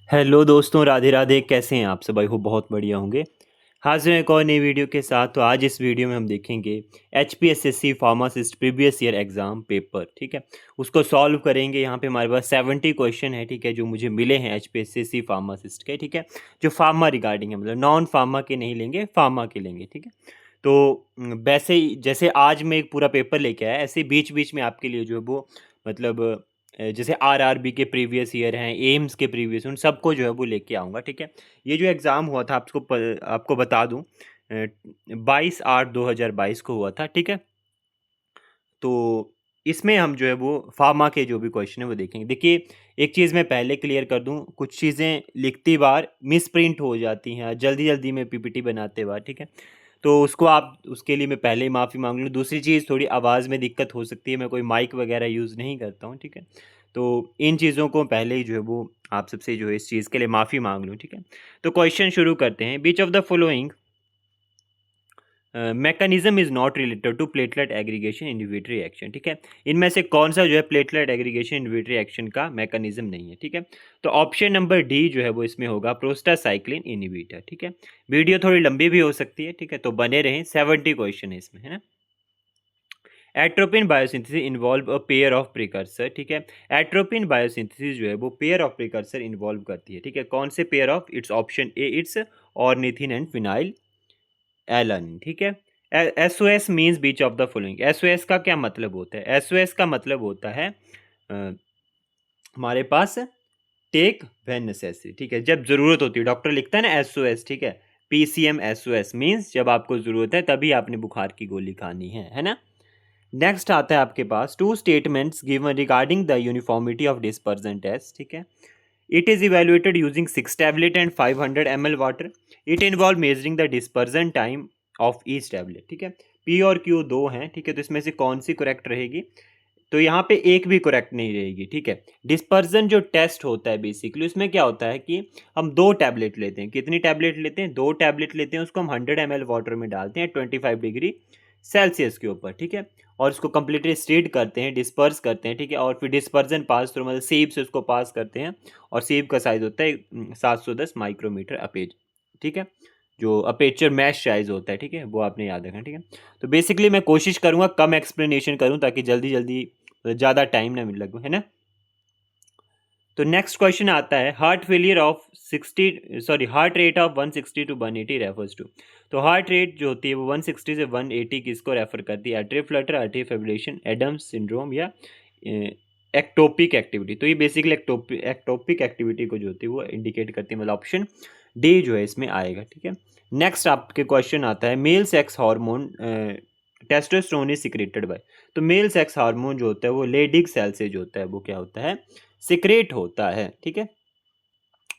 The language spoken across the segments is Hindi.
हेलो दोस्तों, राधे राधे। कैसे हैं आप सब? आई होप बहुत बढ़िया होंगे। हाजिर हैं एक और नई वीडियो के साथ। तो आज इस वीडियो में हम देखेंगे HPSSC pharmacist previous year exam paper. ठीक है, उसको सॉल्व करेंगे। यहाँ पे हमारे पास 70 क्वेश्चन है, ठीक है, जो मुझे मिले हैं HPSSC फार्मासिस्ट के। ठीक है, जो फार्मा रिगार्डिंग है, मतलब नॉन फार्मा के नहीं लेंगे, फार्मा के लेंगे। ठीक है, तो वैसे ही जैसे आज मैं एक पूरा पेपर लेके आया, ऐसे बीच बीच में आपके लिए जो है वो मतलब जैसे RRB के प्रीवियस ईयर हैं, एम्स के प्रीवियस, उन सबको जो है वो लेके आऊँगा। ठीक है, ये जो एग्ज़ाम हुआ था आपको बता दूँ, 22/8/2022 को हुआ था। ठीक है, तो इसमें हम जो है वो फार्मा के जो भी क्वेश्चन है वो देखेंगे। देखिए, एक चीज़ मैं पहले क्लियर कर दूँ, कुछ चीज़ें लिखती बार मिस प्रिंट हो जाती हैं जल्दी जल्दी में PPT बनाते बार। ठीक है, तो उसके लिए मैं पहले ही माफ़ी मांग लूँ। दूसरी चीज़, थोड़ी आवाज़ में दिक्कत हो सकती है, मैं कोई माइक वगैरह यूज़ नहीं करता हूँ। ठीक है, तो इन चीज़ों को पहले ही जो है वो आप सबसे जो है इस चीज़ के लिए माफ़ी मांग लूँ। ठीक है, तो क्वेश्चन शुरू करते हैं। Which of the following mechanism is not related to platelet aggregation inhibitory action. ठीक है, इनमें से कौन सा जो है प्लेटलेट एग्रीगेशन इनहिबिटरी एक्शन का मैकेनिज्म नहीं है। ठीक है, तो ऑप्शन नंबर डी जो है वो इसमें होगा, प्रोस्टासाइक्लिन इनहिबिटर। ठीक है, वीडियो थोड़ी लंबी भी हो सकती है। ठीक है, तो बने रहें। 70 क्वेश्चन है इसमें, है ना। Atropine biosynthesis involve a pair of precursor. ठीक है, एट्रोपिन बायोसिंथेसिस जो है वो पेयर ऑफ प्रिकर्सर इन्वॉल्व करती है। ठीक है, कौन से pair of? Its option A, its ornithine and phenylalanine. ठीक है, SOS means which of the following. SOS का क्या मतलब होता है? SOS का मतलब होता है हमारे पास टेक व्हेन नेसेसरी। ठीक है, जब जरूरत होती है, डॉक्टर लिखता है ना SOS। ठीक है, PCM SOS मीन्स जब आपको जरूरत है तभी आपने बुखार की गोली खानी है ना। नेक्स्ट आता है आपके पास two statements given regarding the uniformity of dispersion test. ठीक है, it is evaluated using 6 tablet and 500 ml water. It involve measuring the dispersion time of each tablet. ठीक है, P और Q दो हैं। ठीक है, तो इसमें से कौन सी करेक्ट रहेगी? तो यहाँ पे एक भी करेक्ट नहीं रहेगी। ठीक है, डिस्पर्जन जो टेस्ट होता है बेसिकली उसमें क्या होता है कि हम दो टैबलेट लेते हैं। कितनी टैबलेट लेते हैं? दो टैबलेट लेते हैं। उसको हम 100 ml वाटर में डालते हैं 25 डिग्री सेल्सियस के ऊपर। ठीक है, और उसको कंप्लीटली स्टीड करते हैं, डिस्पर्स करते हैं। ठीक है, और फिर डिस्पर्जन पास थ्रू, मतलब सीब से उसको पास करते हैं। और सीब का साइज होता है 710 माइक्रोमीटर अपेज। ठीक है, जो अपेचर मैश साइज होता है। ठीक है, वो आपने याद रखना। ठीक है, तो बेसिकली मैं कोशिश करूंगा कम एक्सप्लेनेशन करूं ताकि जल्दी जल्दी ज़्यादा टाइम ना मिल लगे, है ना। तो नेक्स्ट क्वेश्चन आता है, heart failure of 60 heart rate of 160 to 180 refers to. तो हार्ट रेट जो होती है वो 160 से 180 किसको रेफर करती है? Atrial flutter, atrial fibrillation, Adams syndrome या एक्टोपिक एक्टिविटी। तो ये बेसिकली एक्टोपिक एक्टिविटी को जो होती है वो इंडिकेट करती है, मतलब ऑप्शन डी जो है इसमें आएगा। ठीक है, नेक्स्ट आपके क्वेश्चन आता है, male sex hormone testosterone is secreted by. तो मेल सेक्स हार्मोन जो होता है वो लेडिग सेल से जो होता है वो क्या होता है? सिक्रेट होता है। ठीक है,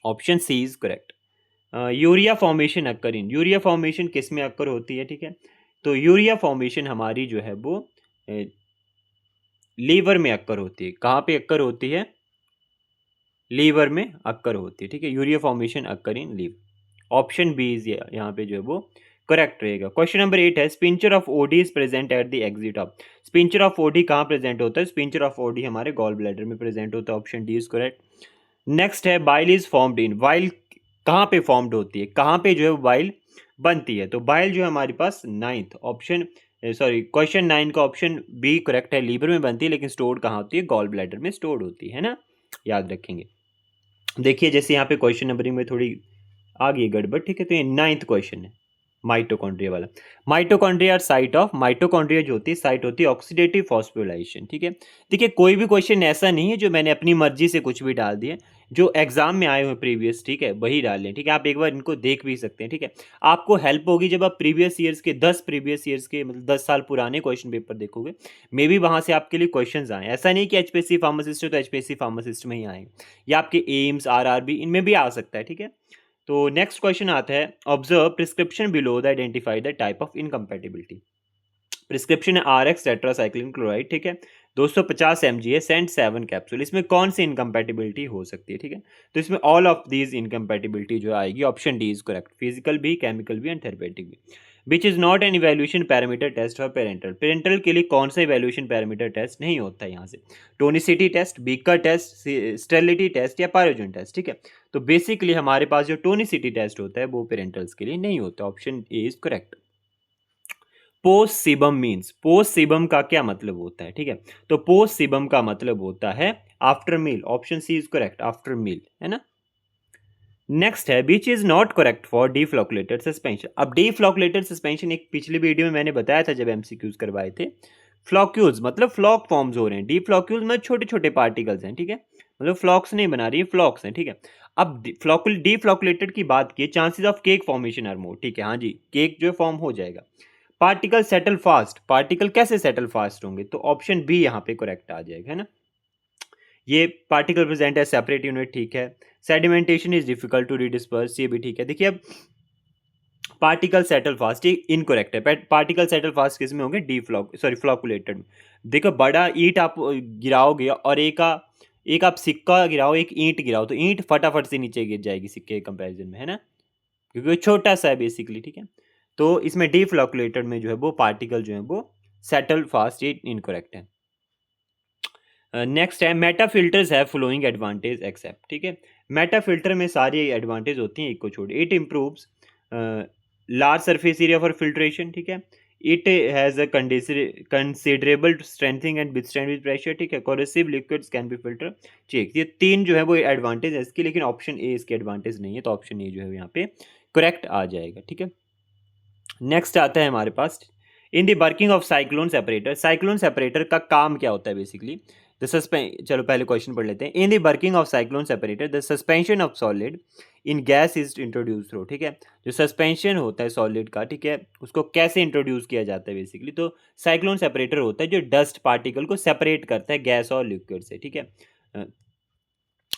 option C is correct. Urea formation occur in, urea formation किस में अक्कर होती है? ठीक है, तो यूरिया फॉर्मेशन हमारी जो है वो लीवर में अक्कर होती है। कहाँ पे अक्कर होती है? लीवर में अक्कर होती है। ठीक है, urea formation occur in liver. Option B is यहाँ पे जो है वो करेक्ट रहेगा। क्वेश्चन नंबर 8 है, sphincter of Oddi is present at the exit of. Sphincter of Oddi कहाँ प्रेजेंट होता है? स्पिंचर ऑफ ओडी हमारे गॉल ब्लैडर में प्रेजेंट होता है। Option D is correct. Next है, bile is formed in. Bile कहाँ पे फॉर्म्ड होती है? कहाँ पे जो है बाइल बनती है? तो बाइल जो है हमारे पास नाइन्थ ऑप्शन, सॉरी, क्वेश्चन 9 का ऑप्शन बी करेक्ट है। लीवर में बनती है, लेकिन स्टोर कहाँ होती है? गॉल ब्लैडर में स्टोर होती है ना, याद रखेंगे। देखिए, जैसे यहाँ पे क्वेश्चन नंबरिंग में थोड़ी आ गई गड़बड़। ठीक है, तो ये 9th क्वेश्चन है, माइटोकॉन्ड्रिया वाला। माइटोकॉन्ड्रिया साइट ऑफ, माइटोकॉन्ड्रिया जो होती है साइट होती है ऑक्सीडेटिव फॉस्फोराइलेशन। ठीक है, देखिए कोई भी क्वेश्चन ऐसा नहीं है जो मैंने अपनी मर्जी से कुछ भी डाल दिया। जो एग्जाम में आए हुए प्रीवियस, ठीक है, वही डालें। ठीक है, आप एक बार इनको देख भी सकते हैं। ठीक है, आपको हेल्प होगी जब आप प्रीवियस ईयर्स के 10 प्रीवियस ईयर्स के, मतलब 10 साल पुराने क्वेश्चन पेपर देखोगे। मे बी वहां से आपके लिए क्वेश्चन आए। ऐसा नहीं कि HPSC फार्मासिस्ट है तो HPSC फार्मासिस्ट में ही आए, या आपके एम्स RRB इनमें भी आ सकता है। ठीक है, तो नेक्स्ट क्वेश्चन आता है, observe prescription below the identify the type of incompatibility. Prescription है RX टेट्रासाइक्लिन क्लोराइड। ठीक है, 250 mg है, सेंट 7 कैप्सूल। इसमें कौन सी इनकम्पेटिबिलिटी हो सकती है? ठीक है, तो इसमें ऑल ऑफ दीज इनकम्पेटिबिलिटी जो आएगी। Option D is correct, physical भी, केमिकल भी एंड थेरेपेटिक भी। Which is not an evaluation parameter test for parenteral. Parenteral के लिए कौन सा इवेल्यूशन पैरामीटर टेस्ट नहीं होता है यहाँ से? Tonicity test, beaker test, sterility test या पायरोजन टेस्ट, ठीक है। तो बेसिकली हमारे पास जो टोनिसिटी टेस्ट होता है वो पेरेंटल्स के लिए नहीं होता। Option A is correct. Post sebum means, post sebum का क्या मतलब होता है, ठीक है। तो पोस्ट सीबम का मतलब होता है after meal. Option C is correct, after meal, है ना। नेक्स्ट है which is not correct for deflocculated suspension. अब डीफ्लोकुलेटेड सस्पेंशन एक पिछली वीडियो में मैंने बताया था जब एमसीक्यूज करवाए थे। फ्लॉक्यूज मतलब फ्लॉक फॉर्म्स हो रहे हैं, डीफ्लोक्यूज में छोटे छोटे पार्टिकल्स हैं, ठीक है। मतलब फ्लॉक्स नहीं बना रही है, फ्लॉक्स हैं, ठीक है। अब डीफ्लोकुलेटेड की बात की, chances of cake formation are more, ठीक है। हाँ जी, केक जो फॉर्म हो जाएगा। पार्टिकल सेटल फास्ट, पार्टिकल कैसे सेटल फास्ट होंगे? तो ऑप्शन बी यहाँ पे करेक्ट आ जाएगा, है ना। ये पार्टिकल प्रेजेंट है सेपरेट यूनिट, ठीक है। सेडिमेंटेशन इज डिफिकल्ट टू रिडिस्पर्स, ये भी ठीक है। देखिए अब पार्टिकल सेटल फास्ट, ये इनकरेक्ट है। पार्टिकल सेटल फास्ट किस में होंगे? फ्लॉकुलेटेड में। देखो बड़ा ईंट आप गिराओगे और एक आप सिक्का गिराओ, एक ईंट गिराओ, तो ईंट फटाफट से नीचे गिर जाएगी सिक्के के कंपैरिजन में, है ना, क्योंकि वो छोटा सा है बेसिकली, ठीक है। तो इसमें डीफ्लॉकुलेटेड में जो है वो पार्टिकल जो है वो सेटल फास्ट, ये इनकरेक्ट है। नेक्स्ट है मेटा फिल्टर्स है फ्लोइंग एडवांटेज एक्सेप्ट, ठीक है। मेटा फिल्टर में सारी एडवांटेज होती हैं, एक को छोड़। It improves large surface area for filtration, ठीक है। It has a considerable strengthening and withstand with pressure, ठीक है। Coercive liquids can be filter, ठीक। ये तीन जो है वो एडवांटेज है इसकी, लेकिन ऑप्शन ए इसके एडवांटेज नहीं है, तो ऑप्शन ए जो है यहाँ पे करेक्ट आ जाएगा, ठीक है। नेक्स्ट आता है हमारे पास in the working of cyclone separator. Cyclone separator का काम क्या होता है बेसिकली? चलो पहले क्वेश्चन पढ़ लेते हैं। इन the working of cyclone separator the suspension of solid in gas is introduce through, ठीक है। जो सस्पेंशन होता है सॉलिड का, ठीक है, उसको कैसे इंट्रोड्यूस किया जाता है बेसिकली? तो साइक्लोन सेपरेटर होता है जो डस्ट पार्टिकल को सेपरेट करता है गैस और लिक्विड से, ठीक है।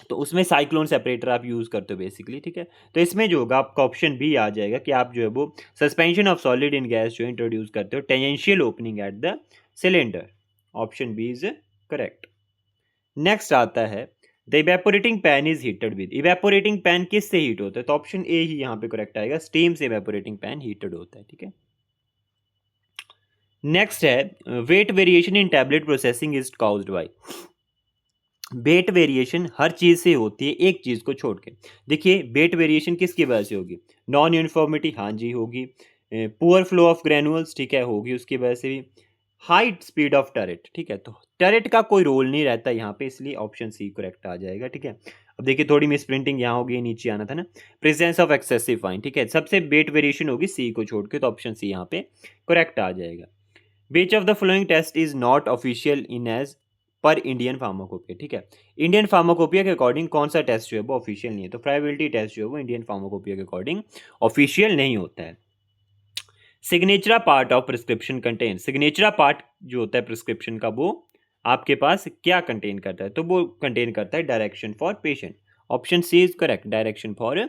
तो उसमें साइक्लोन सेपरेटर आप यूज़ करते हो बेसिकली, ठीक है। तो इसमें जो होगा आपका ऑप्शन बी आ जाएगा कि आप जो है वो suspension of solid in gas जो इंट्रोड्यूस करते हो tangential opening at the cylinder. Option B is correct. Next आता है the evaporating pan is heated with. Evaporating pan किससे हीट होता है? तो ऑप्शन ए ही यहाँ पे करेक्ट आएगा, स्टीम से इवेपोरेटिंग पैन हीटेड होता है, ठीक है। नेक्स्ट है weight variation in tablet processing is caused by. Weight variation हर चीज़ से होती है एक चीज़ को छोड़ के। देखिए वेट वेरिएशन किसकी वजह से होगी? नॉन यूनिफॉर्मिटी, हाँ जी होगी। पुअर फ्लो ऑफ ग्रैनुअल्स, ठीक है, होगी उसकी वजह से भी। हाई स्पीड ऑफ टरेट, ठीक है। तो टरेट का कोई रोल नहीं रहता यहाँ पे, इसलिए ऑप्शन सी करेक्ट आ जाएगा, ठीक है। अब देखिए थोड़ी मिस प्रिंटिंग यहाँ होगी, नीचे आना था ना। प्रेजेंस ऑफ एक्सेसिव फाइन, ठीक है, सबसे वेट वेरिएशन होगी सी को छोड़ के, तो ऑप्शन सी यहाँ पे करेक्ट आ जाएगा। Which of the following test is not official in as per Indian pharmacopoeia, ठीक है। इंडियन फार्माकोपिया के अकॉर्डिंग कौन सा टेस्ट जो है वो ऑफिशियल नहीं है? तो फ्राइबिलिटी टेस्ट जो है वो इंडियन फार्माकोपिया के अकॉर्डिंग ऑफिशियल नहीं होता है। सिग्नेचरा part of prescription contain, सिग्नेचरा part जो होता है प्रिस्क्रिप्शन का वो आपके पास क्या कंटेन करता है? तो वो कंटेन करता है direction for patient. Option C is correct, direction for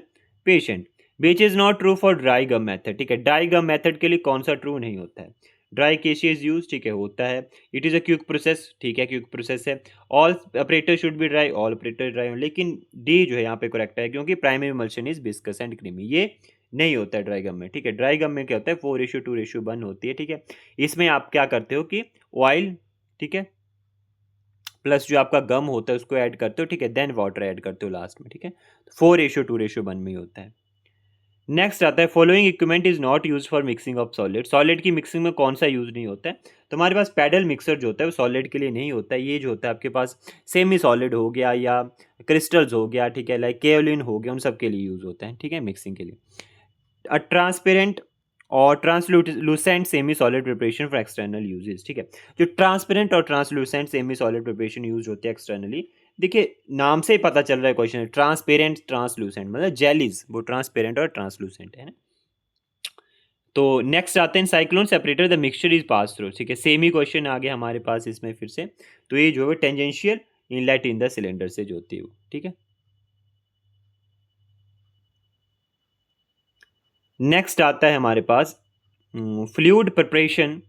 patient. Which is not true for dry gum method, ठीक है। ड्राई गम मेथड के लिए कौन सा ट्रू नहीं होता है? ड्राई केशियस यूज, ठीक है, होता है। It is a quick process, ठीक है, क्विक प्रोसेस है। All operator should be dry, all operator dry, लेकिन डी जो है यहाँ पे करेक्ट है, क्योंकि primary emulsion is viscous and creamy, ये नहीं होता है ड्राई गम में, ठीक है। ड्राई गम में क्या होता है? 4:2:1 होती है, ठीक है। इसमें आप क्या करते हो कि ऑयल, ठीक है, प्लस जो आपका गम होता है उसको ऐड करते हो, ठीक है, देन वाटर ऐड करते हो लास्ट में, ठीक है। 4:2:1 में ही होता है। नेक्स्ट आता है following equipment is not use for mixing of solid. Solid की मिक्सिंग में कौन सा यूज नहीं होता है? तो हमारे पास पैडल मिक्सर जो होता है वो सॉलिड के लिए नहीं होता है। ये जो होता है आपके पास सेमी सॉलिड हो गया या क्रिस्टल्स हो गया, ठीक है, लाइक केओलिन हो गया, उन सब के लिए यूज होता है, ठीक है, मिक्सिंग के लिए। अ ट्रांसपेरेंट और translucent semi solid preparation for external uses, ठीक है। जो ट्रांसपेरेंट और translucent semi solid preparation use होते हैं एक्सटर्नली, देखिए नाम से ही पता चल रहा है क्वेश्चन, ट्रांसपेरेंट ट्रांसलूसेंट मतलब जेलीज वो ट्रांसपेरेंट और ट्रांसलूसेंट है ना। तो नेक्स्ट आते हैं cyclone separator the mixture is pass through, ठीक है, सेम ही क्वेश्चन आ गया हमारे पास इसमें फिर से। तो ये जो है tangential inlet in the cylinder से जो होती है वो, ठीक है। नेक्स्ट आता है हमारे पास fluid preparation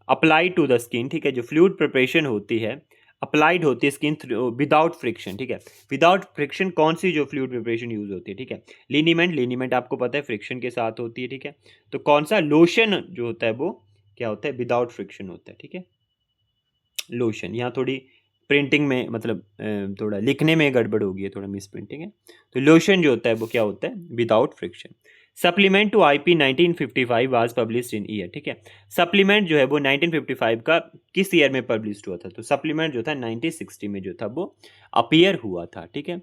apply to the skin, ठीक है। जो फ्लूइड प्रिपरेशन होती है अप्लाइड होती है स्किन विदाउट फ्रिक्शन, ठीक है। विदाउट फ्रिक्शन कौन सी जो फ्लूइड प्रिपरेशन यूज होती है, ठीक है। लिनीमेंट आपको पता है फ्रिक्शन के साथ होती है, ठीक है। तो कौन सा लोशन जो होता है वो क्या होता है, विदाउट फ्रिक्शन होता है, ठीक है। लोशन, यहाँ थोड़ी प्रिंटिंग में मतलब थोड़ा लिखने में गड़बड़ होगी है, थोड़ा मिस प्रिंटिंग है। तो लोशन जो होता है वो क्या होता है, without friction. Supplement to IP 1955 was published in year, ठीक है। सप्लीमेंट जो है वो 1955 का किस ईयर में पब्लिश हुआ था, तो सप्लीमेंट जो था 1960 में जो था वो अपीयर हुआ था, ठीक है।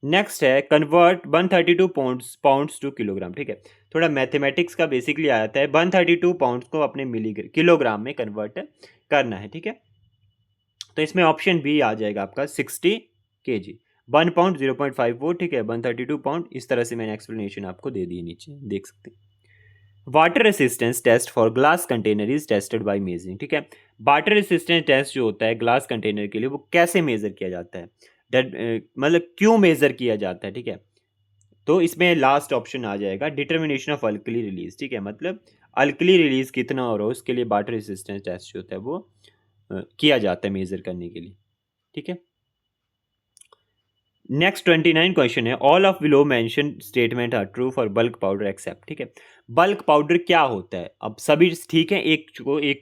नेक्स्ट है कन्वर्ट 132 पाउंड्स टू किलोग्राम, ठीक है। थोड़ा मैथमेटिक्स का बेसिकली आता है, 132 पाउंड्स को अपने किलोग्राम में कन्वर्ट करना है, ठीक है। तो इसमें ऑप्शन बी आ जाएगा आपका 60 kg, 1 पाउंड 0.54, ठीक है। 132 पाउंड, इस तरह से मैंने एक्सप्लेनेशन आपको दे दी, नीचे देख सकते हैं। Water resistance test for glass container is tested by measuring, ठीक है। वाटर रेसिस्टेंस टेस्ट जो होता है ग्लास कंटेनर के लिए वो कैसे मेजर किया जाता है, मतलब क्यों मेजर किया जाता है, ठीक है। तो इसमें लास्ट ऑप्शन आ जाएगा डिटर्मिनेशन ऑफ अल्कली रिलीज, ठीक है। मतलब अल्कली रिलीज कितना हो रहा हो उसके लिए वाटर रेसिस्टेंस टेस्ट जो होता है वो किया जाता है मेजर करने के लिए, ठीक है। नेक्स्ट 29 क्वेश्चन है, all of below mention statement are true for bulk powder except, ठीक है। बल्क पाउडर क्या होता है, अब सभी ठीक है, एक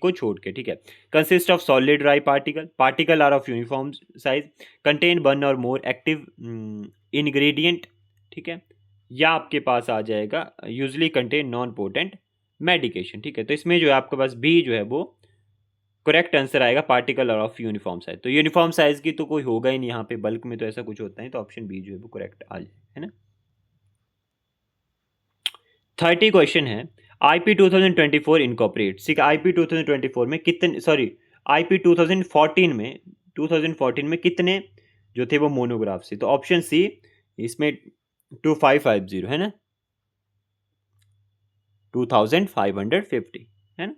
को छोड़ के, ठीक है। Consist of solid dry particle are of uniform size, contain one और मोर एक्टिव इंग्रेडिएंट, ठीक है। या आपके पास आ जाएगा usually contain non potent medication, ठीक है। तो इसमें जो है आपके पास बी जो है वो करेक्ट आंसर आएगा, पार्टिकल ऑफ यूनिफॉर्म साइज। तो यूनिफॉर्म साइज की तो कोई होगा ही नहीं यहाँ पे, बल्क में तो ऐसा कुछ होता है, तो ऑप्शन बी जो है वो करेक्ट आ जाए, है ना। 30 क्वेश्चन है, आईपी 2024 इनकॉर्पोरेट, ठीक है। आईपी 2024 में कितने, सॉरी आईपी 2014 में कितने जो थे वो मोनोग्राफ्स थे, तो ऑप्शन सी इसमें 2550 है ना, 2550 है ना।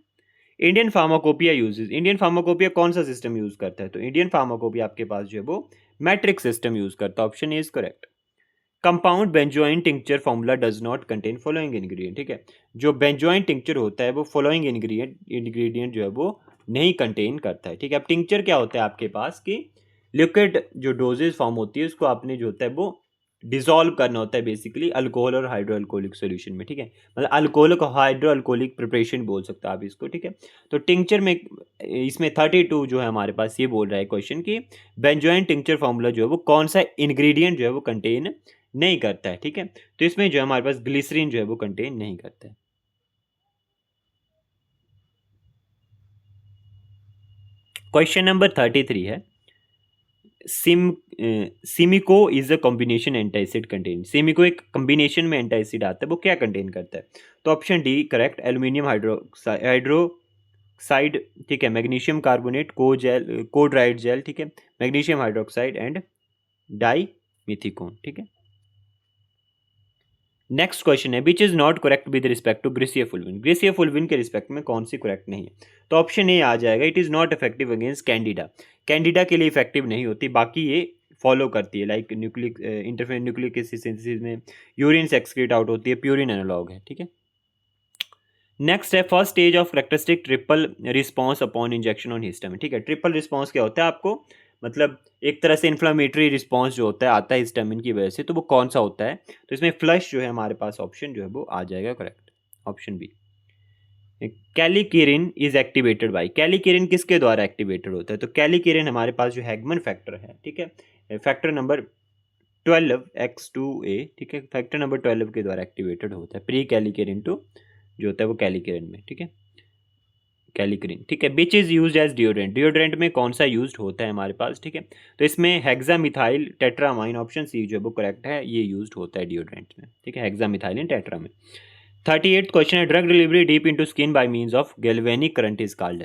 Indian pharmacopoeia uses, Indian pharmacopoeia कौन सा सिस्टम यूज करता है, तो इंडियन फार्माकोपिया आपके पास जो है वो मैट्रिक सिस्टम यूज करता है, option is correct. Compound benzoin tincture formula does not contain following ingredient, ठीक है। जो बेंजोइन टिंक्चर होता है वो फॉलोइंग इंग्रेडिएंट जो है वो नहीं कंटेन करता है, ठीक है। अब टिंक्चर क्या होता है आपके पास कि लिक्विड जो डोजेज फॉर्म होती है उसको आपने जो होता है वो डिसॉल्व करना होता है बेसिकली अल्कोहल और हाइड्रोअल्कोहलिक सॉल्यूशन में, ठीक है। मतलब अल्कोहलिक और हाइड्रोअल्कोहलिक प्रिपरेशन बोल सकते हो आप इसको, ठीक है। तो टिंक्चर में इसमें 32 जो है हमारे पास ये बोल रहा है क्वेश्चन कि बेंजोइन टिंक्चर फॉर्मूला जो है वो कौन सा इंग्रेडिएंट जो है वो कंटेन नहीं करता है, ठीक है। तो इसमें जो है हमारे पास ग्लिसरीन जो है वो कंटेन नहीं करता है। क्वेश्चन नंबर 33 है, सिमिको इज अ कॉम्बिनेशन एंटाइसिड कंटेन, सिमिको एक कॉम्बिनेशन में एंटाइसिड आता है, वो क्या कंटेन करता है, तो option D correct, aluminium hydroxide, ठीक है। मैग्नीशियम कार्बोनेट, कोड्राइड जेल, ठीक है। Magnesium hydroxide and dimethicone, ठीक है। नेक्स्ट क्वेश्चन है, which is not correct with respect to griseofulvin, griseofulvin के रिस्पेक्ट में कौन सी करेक्ट नहीं है, तो ऑप्शन ए आ जाएगा, it is not effective against Candida, Candida के लिए इफेक्टिव नहीं होती, बाकी ये फॉलो करती है, like nucleic interference nucleic acid synthesis में यूरिन से एक्सक्रीट आउट होती है, प्यूरिन एनालॉग है, ठीक है। नेक्स्ट है, first stage of characteristic triple response upon injection on histamine, ठीक है। ट्रिपल रिस्पॉन्स क्या होता है आपको, मतलब एक तरह से इन्फ्लामेटरी रिस्पॉन्स जो होता है आता है हिस्टामिन की वजह से, तो वो कौन सा होता है, तो इसमें फ्लश जो है हमारे पास ऑप्शन जो है वो आ जाएगा correct, option B. Kallikrein is activated by, kallikrein किसके द्वारा एक्टिवेटेड होता है, तो कैलिकिरिन हमारे पास जो हैगमन फैक्टर है, ठीक है, फैक्टर नंबर 12X2A, ठीक है, फैक्टर नंबर 12 के द्वारा एक्टिवेटेड होता है, प्री कैलिकिरिन टू जो होता है वो कैलिकिरिन में, ठीक है, कैलिकिरिन, ठीक है। Which is used as deodorant, deodorant में कौन सा यूज्ड होता है हमारे पास, ठीक है। तो इसमें हेक्सामिथाइल टेट्रामाइन, ऑप्शन सी जो है वो करेक्ट है, ये यूज्ड होता है डिओड्रेंट में, ठीक है, हेक्सामिथाइलिन टेट्रामाइन। 38 क्वेश्चन है, drug delivery deep into skin by means of galvanic current is called,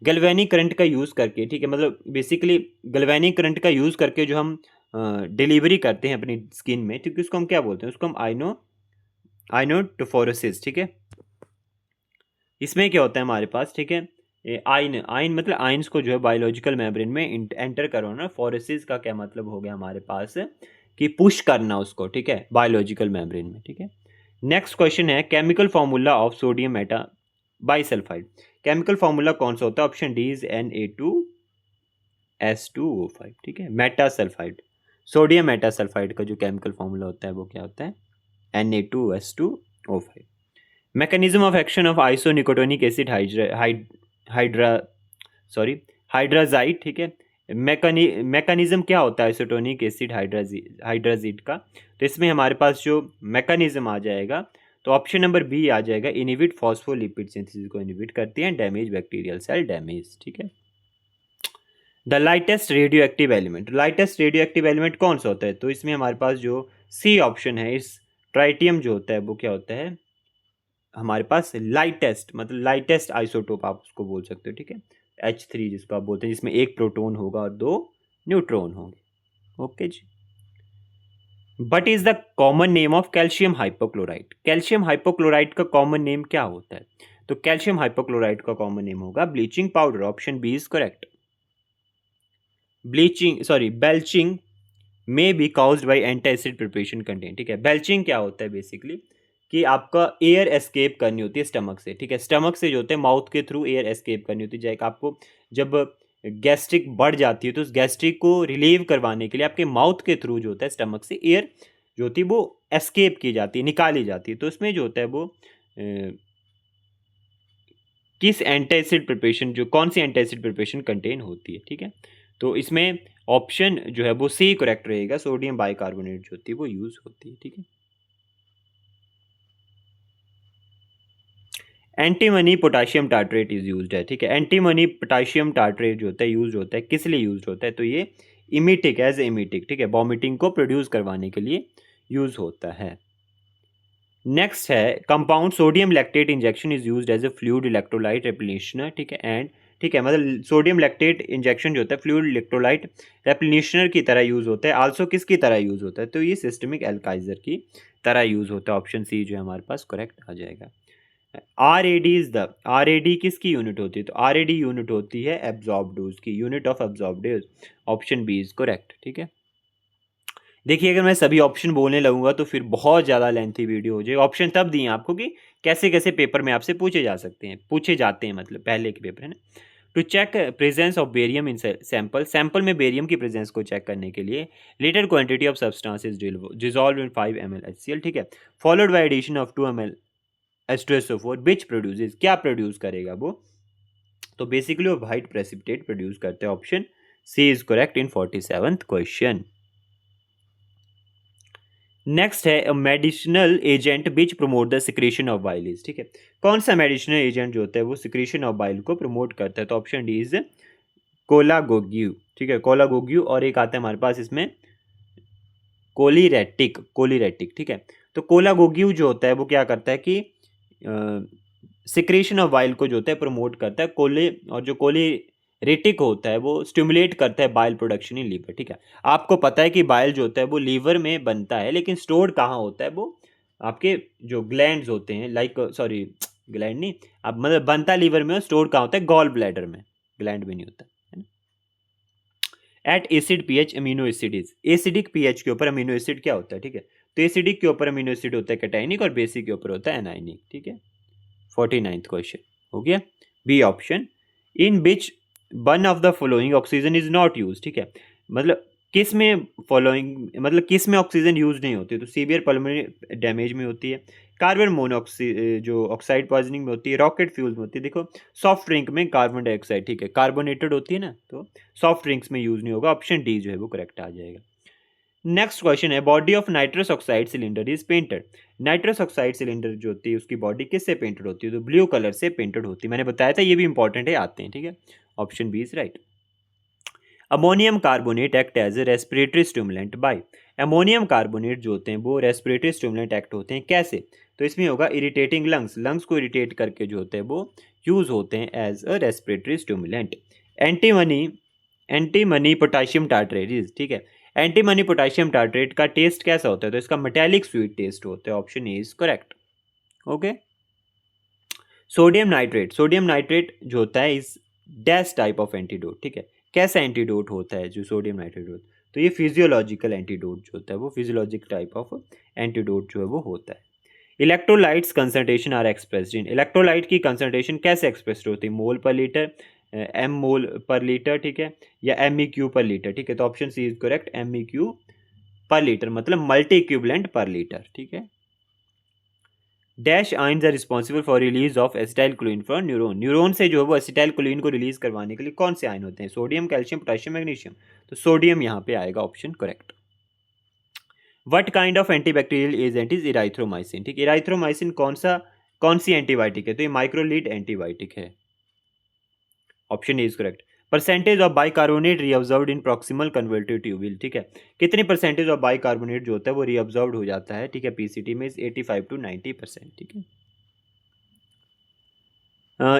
galvanic current का यूज करके, ठीक है, मतलब बेसिकली गैल्वेनिक करंट का यूज करके जो हम डिलीवरी करते हैं अपनी स्किन में, ठीक है, उसको हम क्या बोलते हैं, उसको हम आइनोटोफोरोसिस, ठीक है। इसमें क्या होता है हमारे पास, ठीक है, आइन मतलब आइंस को जो है बायोलॉजिकल मेम्ब्रेन में एंटर करवाना, फोरेसिस का क्या मतलब हो गया हमारे पास कि पुश करना उसको, ठीक है, बायोलॉजिकल मेम्ब्रेन में, ठीक है। नेक्स्ट क्वेश्चन है, chemical formula of sodium Meta bisulphide, chemical formula कौन सा होता है, option D is Na2 H2O5, ठीक है। Meta sulphide, sodium Meta sulphide का जो केमिकल फॉर्मूला होता है वो क्या होता है, Na2H2O5। Mechanism of action of isonicotinic acid hydra sorry hydrazide, ठीक है। मैकेनिज्म क्या होता है आइसोटोनिक एसिड हाइड्राजिड का, तो इसमें हमारे पास जो मैकेनिज्म आ जाएगा तो ऑप्शन नंबर बी आ जाएगा, इनहिबिट फॉस्फोलिपिड सिंथेसिस को इनहिबिट करती है, डैमेज बैक्टीरियल सेल डैमेज, ठीक है। The lightest radio active element, lightest radio active element कौन सा होता है, तो इसमें हमारे पास जो सी ऑप्शन है, इस ट्राइटियम जो होता है वो क्या होता है हमारे पास, लाइटेस्ट, मतलब लाइटेस्ट आइसोटोप आप उसको बोल सकते हो, ठीक है। H3 जिसको आप बोलते हैं, जिसमें एक प्रोटॉन होगा और 2 न्यूट्रॉन होंगे, ओके जी। But is the common name of calcium hypochlorite, calcium hypochlorite का कॉमन नेम क्या होता है, तो कैल्शियम हाइपोक्लोराइड का कॉमन नेम होगा bleaching powder, option B is correct. Belching may be caused by anti acid preparation content, ठीक है। बेल्चिंग क्या होता है बेसिकली, कि आपका एयर एस्केप करनी होती है स्टमक से, ठीक है। स्टमक से जो होते हैं माउथ के थ्रू एयर एस्केप करनी होती है, जैसे आपको जब गैस्ट्रिक बढ़ जाती है तो उस गैस्ट्रिक को रिलीव करवाने के लिए आपके माउथ के थ्रू जो होता है स्टमक से एयर जो होती है वो एस्केप की जाती है, निकाली जाती है, तो उसमें जो होता है वो किस एंटी एसिड प्रिपरेशन, जो कौन सी एंटी एसिड प्रिपरेशन कंटेन होती है, ठीक है। तो इसमें ऑप्शन जो है वो सी करेक्ट रहेगा, सोडियम बाइकार्बोनेट जो होती है वो यूज होती है, ठीक है। Antimony potassium tartrate is used है, ठीक है। एंटीमनी पोटाशियम टार्ट्रेट जो होता है यूज होता है, किस लिए यूज होता है, तो ये इमिटिक, एज इमिटिक, ठीक है, वॉमिटिंग को प्रोड्यूस करवाने के लिए यूज होता है। नेक्स्ट है compound sodium lactate injection is used as a fluid electrolyte replenisher, ठीक है। एंड ठीक है, मतलब सोडियम लैक्टेट इंजेक्शन जो होता है फ्लूइड इलेक्ट्रोलाइट रेप्लिशनर की तरह यूज होता है, आल्सो किसकी तरह यूज होता है, तो ये सिस्टमिक एल्काइजर की तरह यूज होता है, ऑप्शन सी जो है हमारे पास करेक्ट आ जाएगा। आर ए डी किसकी यूनिट होती है, तो आर ए डी यूनिट होती है एब्जॉर्ब डोज की, unit of absorb dose, option B is correct, ठीक है। देखिए अगर मैं सभी ऑप्शन बोलने लगूंगा तो फिर बहुत ज़्यादा लेंथी वीडियो हो जाएगी। ऑप्शन तब दिए आपको कि कैसे कैसे पेपर में आपसे पूछे जाते हैं, मतलब पहले के पेपर है ना। To check presence of barium in sample, sample में बेरियम की प्रेजेंस को चेक करने के लिए little quantity of substance is dissolve in 5 ml HCl, ठीक है, followed by addition of 2 ml H2SO4 which produces, क्या प्रोड्यूस करेगा वो, तो बेसिकली वो वाइट प्रेसिपिटेट प्रोड्यूस करते हैं, option C is correct in 47th question. Next है medicinal agent which promote the secretion of bile, ठीक है। कौन सा मेडिसिनल एजेंट जो होता है वो सिक्रेशन ऑफ बाइल को प्रमोट करता है, तो ऑप्शन डी इज कोलागोग्यू, ठीक है, कोलागोग्यू, और एक आता है हमारे पास इसमें कोलिरेटिक, ठीक है। तो कोलागोग्यू जो होता है वो क्या करता है कि सिक्रेशन ऑफ बाइल को जो होता है प्रमोट करता है, और जो कोलिरेटिक होता है वो स्टिमुलेट करता है बाइल प्रोडक्शन इन लीवर, ठीक है। आपको पता है कि बाइल जो होता है वो लीवर में बनता है, लेकिन स्टोर कहाँ होता है, वो आपके जो ग्लैंड्स होते हैं, ग्लैंड नहीं, अब मतलब बनता लीवर में, स्टोर कहाँ होता है, गॉल ब्लैडर में, ग्लैंड में नहीं होता है ना। At acid pH amino acid is, acidic pH के ऊपर अमीनो एसिड क्या होता है, ठीक है। तो एसिडिक के ऊपर अमीनो एसिड होता है कैटाइनिक, और बेसिक के ऊपर होता है एनाइनिक, ठीक है। 49th क्वेश्चन हो गया, B option. In which one of the following oxygen is not use, ठीक है, मतलब किस में फॉलोइंग, मतलब किस में ऑक्सीजन यूज नहीं होती, तो सीवियर पल्मोनरी डैमेज में होती है, कार्बन मोनोऑक्साइड जो ऑक्साइड पॉइजनिंग में होती है, रॉकेट फ्यूल में होती है, देखो सॉफ्ट ड्रिंक में कार्बन डाइऑक्साइड, ठीक है, कार्बोनेटेड होती है ना, तो सॉफ्ट ड्रिंक्स में यूज नहीं होगा, ऑप्शन डी जो है वो करेक्ट आ जाएगा। नेक्स्ट क्वेश्चन है body of nitrous oxide cylinder is painted, nitrous oxide cylinder जो होती है उसकी बॉडी किससे पेंटेड होती है, तो ब्लू कलर से पेंटेड होती है, मैंने बताया था, ये भी इंपॉर्टेंट है, आते हैं, ठीक है, option B is right. Ammonium carbonate act as a respiratory stimulant by, ammonium carbonate जो होते हैं वो रेस्पिरेटरी स्टिमुलेंट एक्ट होते हैं कैसे, तो इसमें होगा इरिटेटिंग लंग्स को इरिटेट करके जो होते हैं वो यूज होते हैं as a respiratory stimulant. Antimony potassium tartrate, ठीक है, एंटीमनी पोटाशियम टार्ट्रेट का टेस्ट कैसा होता है, तो इसका मेटालिक स्वीट टेस्ट होता है, option A is correct, okay. Sodium nitrate जो होता है इस डैश टाइप ऑफ एंटीडोट, ठीक है, कैसा एंटीडोट होता है जो सोडियम नाइट्रेट होता है, तो ये फिजियोलॉजिकल एंटीडोट जो होता है वो फिजियोलॉजिकल टाइप ऑफ एंटीडोट जो है वो होता है। Electrolytes concentration are expressed in, electrolyte की कंसंट्रेशन कैसे एक्सप्रेस्ड होती है, मोल पर लीटर, एम मोल पर लीटर, ठीक है, या MEQ पर लीटर, ठीक है। तो option C is correct, MEQ per litre मतलब मल्टी इक्विवेलेंट पर लीटर, ठीक है। Dash ions are responsible for release of acetyl choline from neuron, neuron से जो है वो एसिटाइल कोलिन को रिलीज करवाने के लिए कौन से आयन होते हैं? Sodium, calcium, potassium, magnesium. तो सोडियम यहाँ पे आएगा option correct. What kind of antibacterial agent is erythromycin, ठीक है। इराइथ्रोमाइसिन कौन सी एंटीबायोटिक है? तो ये माइक्रोलीड एंटीबायोटिक है, option is correct. Percentage of bicarbonate reabsorbed in proximal convoluted tubule, ठीक है। कितनी परसेंटेज ऑफ बाइकार्बोनेट जो होता है वो रीअब्जॉर्ब्ड हो जाता है, ठीक है, पीसीटी में 85 to 90%, ठीक है।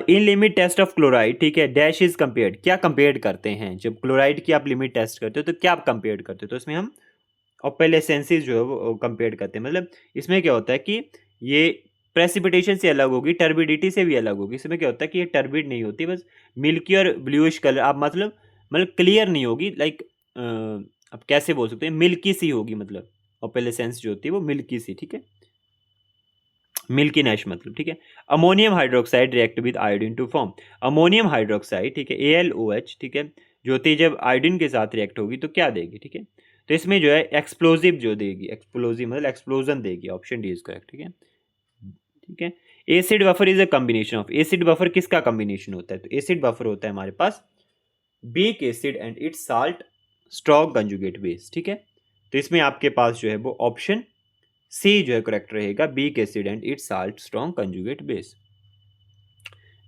In limit test of chloride, ठीक है, डैश इज कंपेयर्ड, क्या कंपेयर करते हैं? जब क्लोराइड की आप लिमिट टेस्ट करते हो तो क्या कंपेयर करते हो? तो इसमें हम ऑपेलेसेंसिस जो है वो कंपेयर करते हैं। मतलब इसमें क्या होता है कि ये प्रेसिपिटेशन से अलग होगी, टर्बिडिटी से भी अलग होगी। इसमें क्या होता है कि ये टर्बिड नहीं होती, बस मिल्की और ब्लूइश कलर, आप मतलब क्लियर नहीं होगी, लाइक अब कैसे बोल सकते हैं, मिल्की सी होगी, मतलब ऑपेलेसेंस जो होती है वो मिल्की सी, ठीक है, मिल्की नैश मतलब, ठीक है। Ammonium hydroxide react with iodine to form, ammonium hydroxide, ठीक है, AlOH, ठीक है, जो होती है जब आयोडीन के साथ रिएक्ट होगी तो क्या देगी, ठीक है। तो इसमें जो है एक्सप्लोजिव जो देगी, एक्सप्लोजिव मतलब एक्सप्लोजन देगी, ऑप्शन डी इज करेक्ट, ठीक है, ठीक है। Acid buffer is a combination of, acid buffer किसका कॉम्बिनेशन होता है? तो एसिड बफर होता है हमारे पास weak acid and its salt strong conjugate base, ठीक है। तो इसमें आपके पास जो है वो ऑप्शन सी जो है करेक्ट रहेगा, weak acid and its salt strong conjugate base.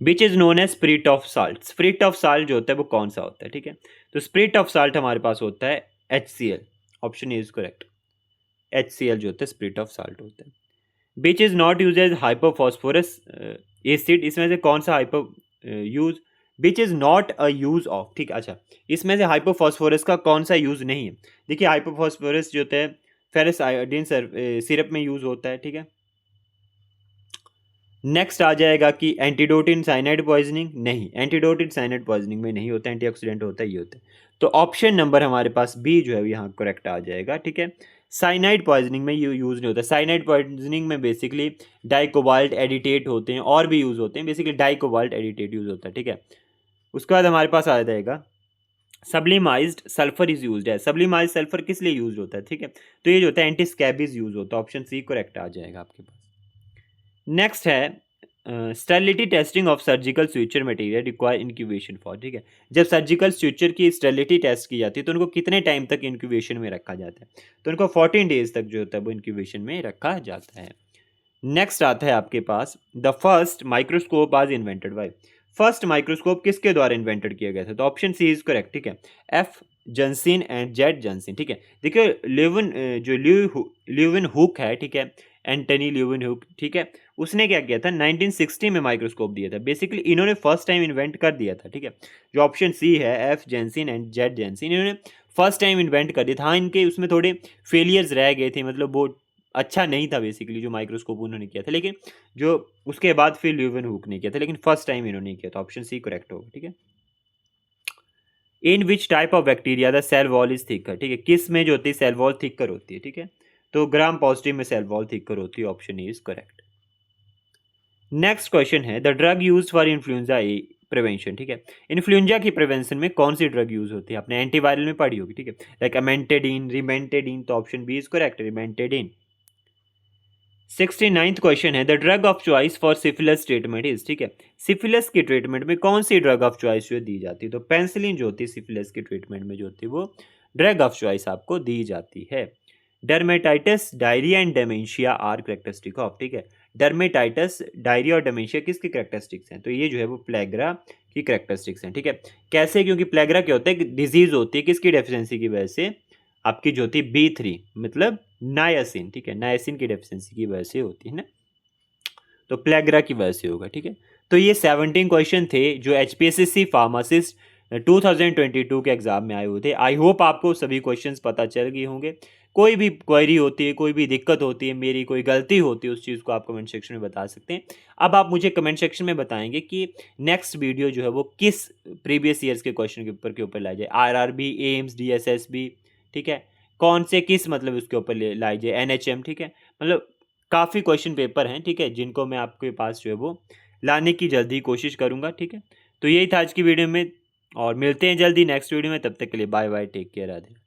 Which is known as spirit of salt, spirit of salt जो होता है वो कौन सा होता है, ठीक है। तो स्प्रिट ऑफ साल्ट हमारे पास होता है HCl, option is correct, HCl जो होता है स्प्रिट ऑफ साल्ट होता है। Which is not use as hypophosphorous acid, इसमें से कौन सा hypo use, which is not a use of, ठीक है। अच्छा, इसमें से हाइपोफॉस्फोरस का कौन सा यूज नहीं है? देखिए हाइपोफॉस्फोरस जो होता है फेरस आयोडीन सिरप में यूज होता है, ठीक है। नेक्स्ट आ जाएगा कि एंटीडोट इन साइनाइड पॉइजनिंग, नहीं, एंटीडोट इन साइनाइड पॉइजनिंग में नहीं होता, एंटीऑक्सीडेंट होता है, ये होता है। तो ऑप्शन नंबर हमारे पास बी जो है यहाँ करेक्ट आ जाएगा, ठीक है। साइनाइड पॉइजनिंग में यूज नहीं होता, साइनाइड पॉइजनिंग में बेसिकली डाइकोबाल्ट एडिटेट होते हैं और भी यूज होते हैं, बेसिकली डाइकोबाल्ट एडिटेट यूज होता है, ठीक है। उसके बाद हमारे पास आ जाएगा सब्लिमाइज्ड सल्फर इज यूज्ड है, सब्लिमाइज्ड सल्फर किस लिए यूज होता है, ठीक है। तो ये जो होता है एंटी स्कैबीज यूज होता है, ऑप्शन सी करेक्ट आ जाएगा आपके पास। नेक्स्ट है sterility testing of surgical suture material require incubation for, ठीक है। जब सर्जिकल स्यूचर की स्टेरिलिटी टेस्ट की जाती है तो उनको कितने टाइम तक इंक्यूबेशन में रखा जाता है? तो उनको 14 डेज तक जो होता है वो इंक्यूबेशन में रखा जाता है। नेक्स्ट आता है आपके पास द फर्स्ट माइक्रोस्कोप आज इन्वेंटेड बाय, फर्स्ट माइक्रोस्कोप किसके द्वारा इन्वेंटेड किया गया था? तो ऑप्शन सी इज करेक्ट, ठीक है, F जंसिन एंड जेड जंसिन, ठीक है। देखिए ल्यूविन हुक है, ठीक है, एंटनी ल्यूविन हुक, ठीक है, उसने क्या किया था 1960 में माइक्रोस्कोप दिया था, बेसिकली इन्होंने फर्स्ट टाइम इन्वेंट कर दिया था, ठीक है। जो ऑप्शन सी है F जेंसिन एंड जेड जेंसिन, इन्होंने फर्स्ट टाइम इन्वेंट कर दिया था। हाँ, इनके उसमें थोड़े फेलियर्स रह गए थे, मतलब वो अच्छा नहीं था बेसिकली जो माइक्रोस्कोप उन्होंने किया था, लेकिन जो उसके बाद फिर ल्यूविन हुक ने किया था, लेकिन फर्स्ट टाइम इन्होंने किया था, ऑप्शन सी करेक्ट होगा, ठीक है। In which type of bacteria the cell wall is thicker, ठीक है, किस में जो होती है सेल वॉल थिकर होती है, ठीक है। तो ग्राम पॉजिटिव में सेल वॉल थिकर होती है, option A is correct. Next question है the drug use for influenza A prevention, ठीक है। इन्फ्लुएंजा की प्रिवेंशन में कौन सी ड्रग यूज होती है? आपने एंटीवायरल में पढ़ी होगी, ठीक है, लाइक अमेंटेडिन, रिमेंटेडिन, तो option B is correct, rimantadine. 69th question है the drug of choice for syphilis treatment is, ठीक है, सिफिलिस की ट्रीटमेंट में कौन सी ड्रग ऑफ चॉइस जो दी जाती है? तो पेंसिलिन जो होती है सिफिलिस की ट्रीटमेंट में जो होती है वो ड्रग ऑफ चॉइस आपको दी जाती है। Dermatitis, diarrhoea and dementia are characteristic of, ठीक है, डर्मेटाइटिस, डायरिया और डेमेंशिया किसकी कैरेक्टरिस्टिक्स हैं? तो ये जो है वो प्लेग्रा की कैरेक्टरिस्टिक्स हैं, ठीक है। कैसे? क्योंकि प्लेग्रा क्या होता है, डिजीज होती है किसकी डेफिशिएंसी की वजह से? आपकी जो होती है B3 मतलब नायासिन, ठीक है, नायासिन की डेफिशिएंसी की वजह से होती है ना, तो प्लेग्रा की वजह से होगा, ठीक है। तो ये 17 क्वेश्चन थे जो HPSC फार्मासिस्ट 2022 के एग्जाम में आए हुए थे। आई होप आपको सभी क्वेश्चंस पता चल गए होंगे। कोई भी क्वेरी होती है, कोई भी दिक्कत होती है, मेरी कोई गलती होती है, उस चीज़ को आप कमेंट सेक्शन में बता सकते हैं। अब आप मुझे कमेंट सेक्शन में बताएंगे कि नेक्स्ट वीडियो जो है वो किस प्रीवियस ईयर्स के क्वेश्चन के ऊपर लाई जाए, RRB, एम्स, DSSB, ठीक है, कौन से किस मतलब उसके ऊपर लाई जाए, NHM, ठीक है, मतलब काफ़ी क्वेश्चन पेपर हैं, ठीक है, जिनको मैं आपके पास जो है वो लाने की जल्दी कोशिश करूंगा, ठीक है। तो यही था आज की वीडियो में, और मिलते हैं जल्दी नेक्स्ट वीडियो में। तब तक के लिए bye bye, take care, Radhe.